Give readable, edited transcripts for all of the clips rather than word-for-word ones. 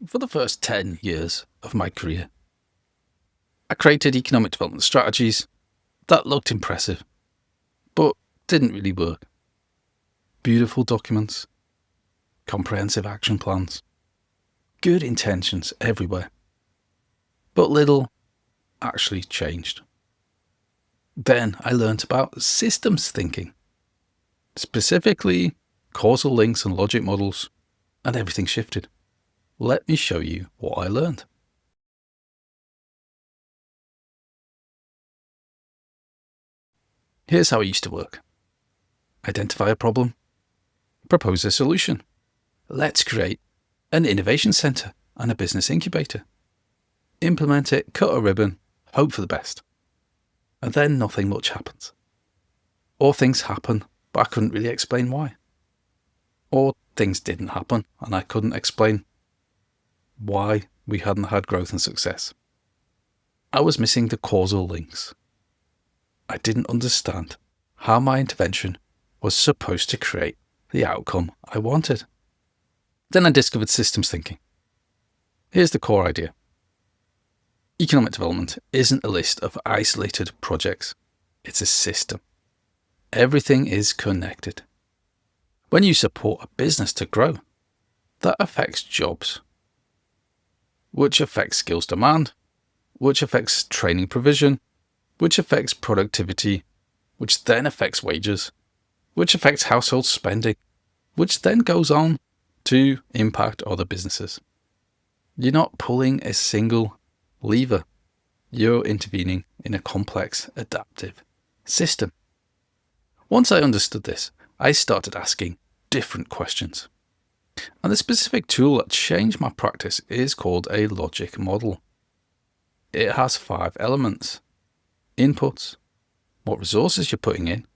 For the first 10 years of my career, I created economic development strategies that looked impressive, but didn't really work. Beautiful documents, comprehensive action plans, good intentions everywhere, but little actually changed. Then I learnt about systems thinking, specifically causal links and logic models, and everything shifted. Let me show you what I learned. Here's how it used to work. Identify a problem, propose a solution. Let's create an innovation center and a business incubator. Implement it, cut a ribbon, hope for the best. And then nothing much happens. Or things happen, but I couldn't really explain why. Or things didn't happen and I couldn't explain why we hadn't had growth and success. I was missing the causal links. I didn't understand how my intervention was supposed to create the outcome I wanted. Then I discovered systems thinking. Here's the core idea. Economic development isn't a list of isolated projects. It's a system. Everything is connected. When you support a business to grow, that affects jobs, which affects skills demand, which affects training provision, which affects productivity, which then affects wages, which affects household spending, which then goes on to impact other businesses. You're not pulling a single lever. You're intervening in a complex, adaptive system. Once I understood this, I started asking different questions. And the specific tool that changed my practice is called a logic model. It has 5 elements. Inputs, what resources you're putting in,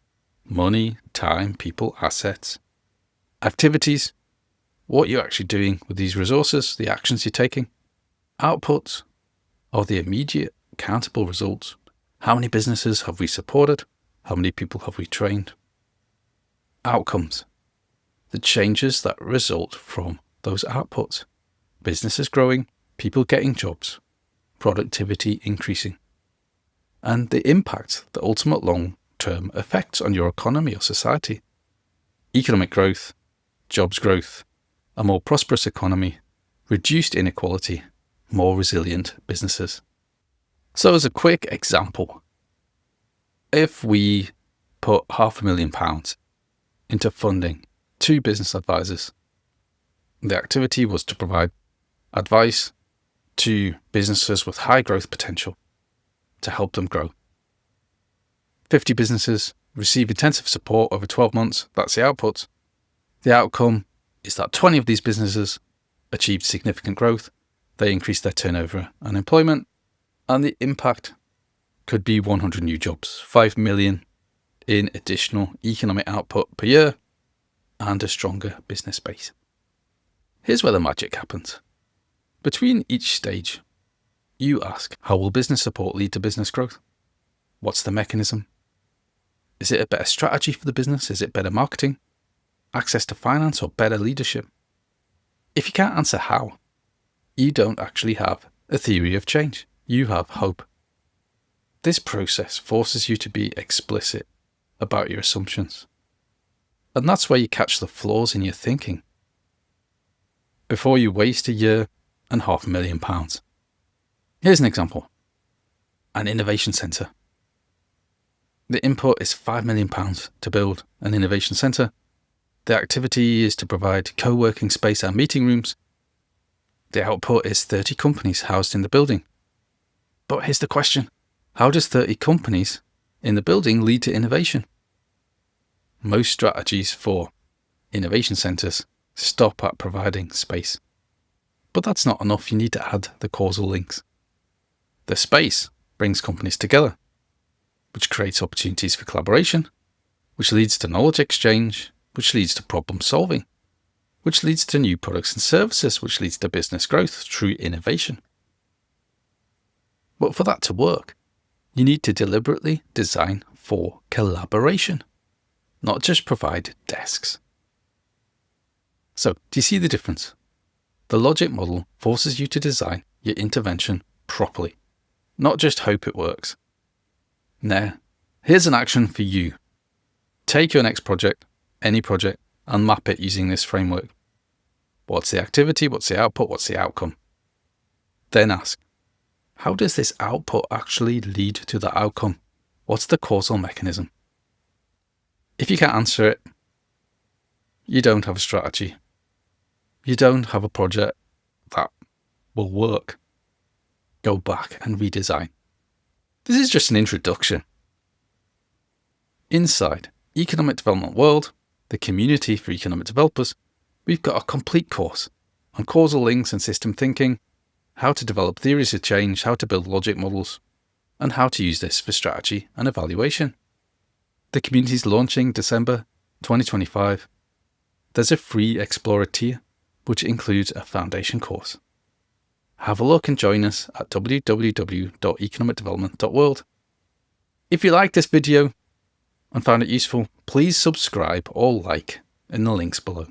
money, time, people, assets. Activities, what you're actually doing with these resources, the actions you're taking. Outputs, or the immediate accountable results. How many businesses have we supported? How many people have we trained? Outcomes, the changes that result from those outputs. Businesses growing, people getting jobs, productivity increasing. And the impact, the ultimate long-term effects on your economy or society. Economic growth, jobs growth, a more prosperous economy, reduced inequality, more resilient businesses. So as a quick example, if we put £500,000 into funding 2 business advisors, the activity was to provide advice to businesses with high growth potential to help them grow. 50 businesses receive intensive support over 12 months. That's the output. The outcome is that 20 of these businesses achieved significant growth. They increased their turnover and employment, and the impact could be 100 new jobs, 5 million in additional economic output per year, and a stronger business base. Here's where the magic happens. Between each stage, you ask, how will business support lead to business growth? What's the mechanism? Is it a better strategy for the business? Is it better marketing, access to finance, or better leadership? If you can't answer how, you don't actually have a theory of change. You have hope. This process forces you to be explicit about your assumptions. And that's where you catch the flaws in your thinking before you waste a year and £500,000. Here's an example. An innovation centre. The input is £5 million to build an innovation centre. The activity is to provide co-working space and meeting rooms. The output is 30 companies housed in the building. But here's the question. How does 30 companies in the building lead to innovation? Most strategies for innovation centres stop at providing space. But that's not enough. You need to add the causal links. The space brings companies together, which creates opportunities for collaboration, which leads to knowledge exchange, which leads to problem solving, which leads to new products and services, which leads to business growth through innovation. But for that to work, you need to deliberately design for collaboration, not just provide desks. So, do you see the difference? The logic model forces you to design your intervention properly, not just hope it works. Now, here's an action for you. Take your next project, any project, and map it using this framework. What's the activity? What's the output? What's the outcome? Then ask, how does this output actually lead to the outcome? What's the causal mechanism? If you can't answer it, you don't have a strategy. You don't have a project that will work. Go back and redesign. This is just an introduction. Inside Economic Development World, the community for economic developers, we've got a complete course on causal links and system thinking, how to develop theories of change, how to build logic models, and how to use this for strategy and evaluation. The community is launching December 2025. There's a free Explorer tier, which includes a foundation course. Have a look and join us at www.economicdevelopment.world. If you liked this video and found it useful, please subscribe or like in the links below.